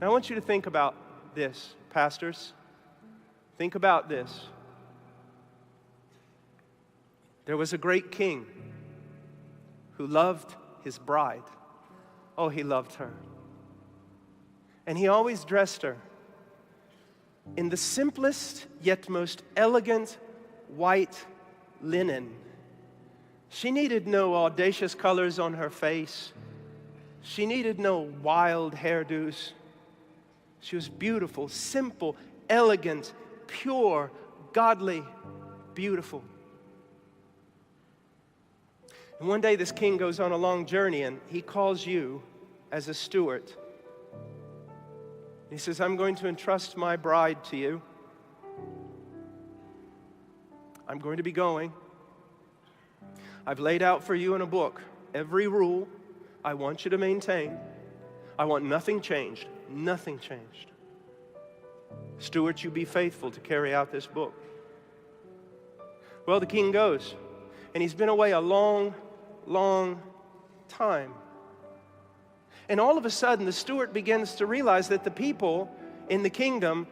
Now I want you to think about this, pastors. Think about this. There was a great king who loved his bride. Oh, he loved her. And he always dressed her in the simplest yet most elegant white linen. She needed no audacious colors on her face. She needed no wild hairdos. She was beautiful, simple, elegant, pure, godly, beautiful. And one day this king goes on a long journey and he calls you as a steward. He says, I'm going to entrust my bride to you. I'm going to be going. I've laid out for you in a book every rule I want you to maintain. I want nothing changed. Nothing changed. Steward, you be faithful to carry out this book. Well, the king goes, and he's been away a long, long time. And all of a sudden, the steward begins to realize that the people in the kingdom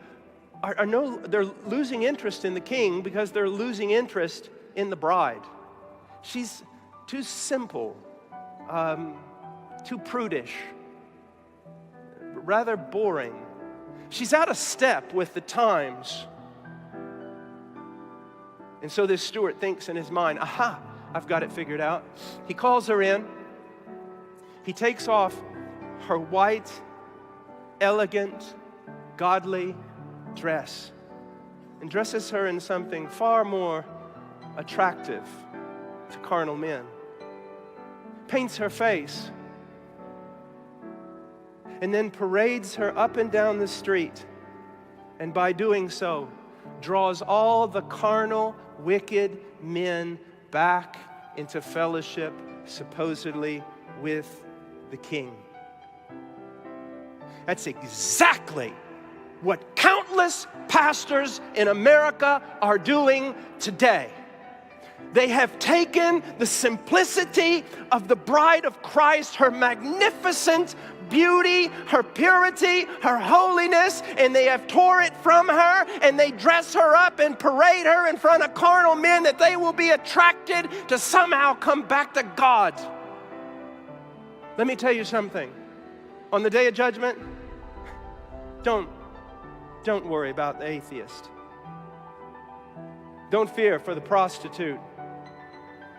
they're losing interest in the king because they're losing interest in the bride. She's too simple, too prudish, rather boring. She's out of step with the times. And so this steward thinks in his mind, aha, I've got it figured out. He calls her in. He takes off her white, elegant, godly dress and dresses her in something far more attractive to carnal men. Paints her face and then parades her up and down the street, and by doing so draws all the carnal, wicked men back into fellowship, supposedly with the king. That's exactly what countless pastors in America are doing today. They have taken the simplicity of the bride of Christ, her magnificent beauty, her purity, her holiness, and they have tore it from her, and they dress her up and parade her in front of carnal men that they will be attracted to somehow come back to God. Let me tell you something. On the day of judgment, don't worry about the atheist. Don't fear for the prostitute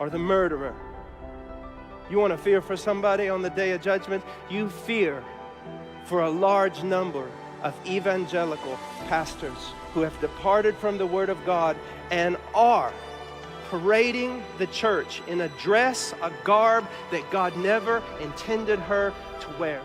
or the murderer. You want to fear for somebody on the day of judgment? You fear for a large number of evangelical pastors who have departed from the Word of God and are parading the church in a dress, a garb that God never intended her to wear.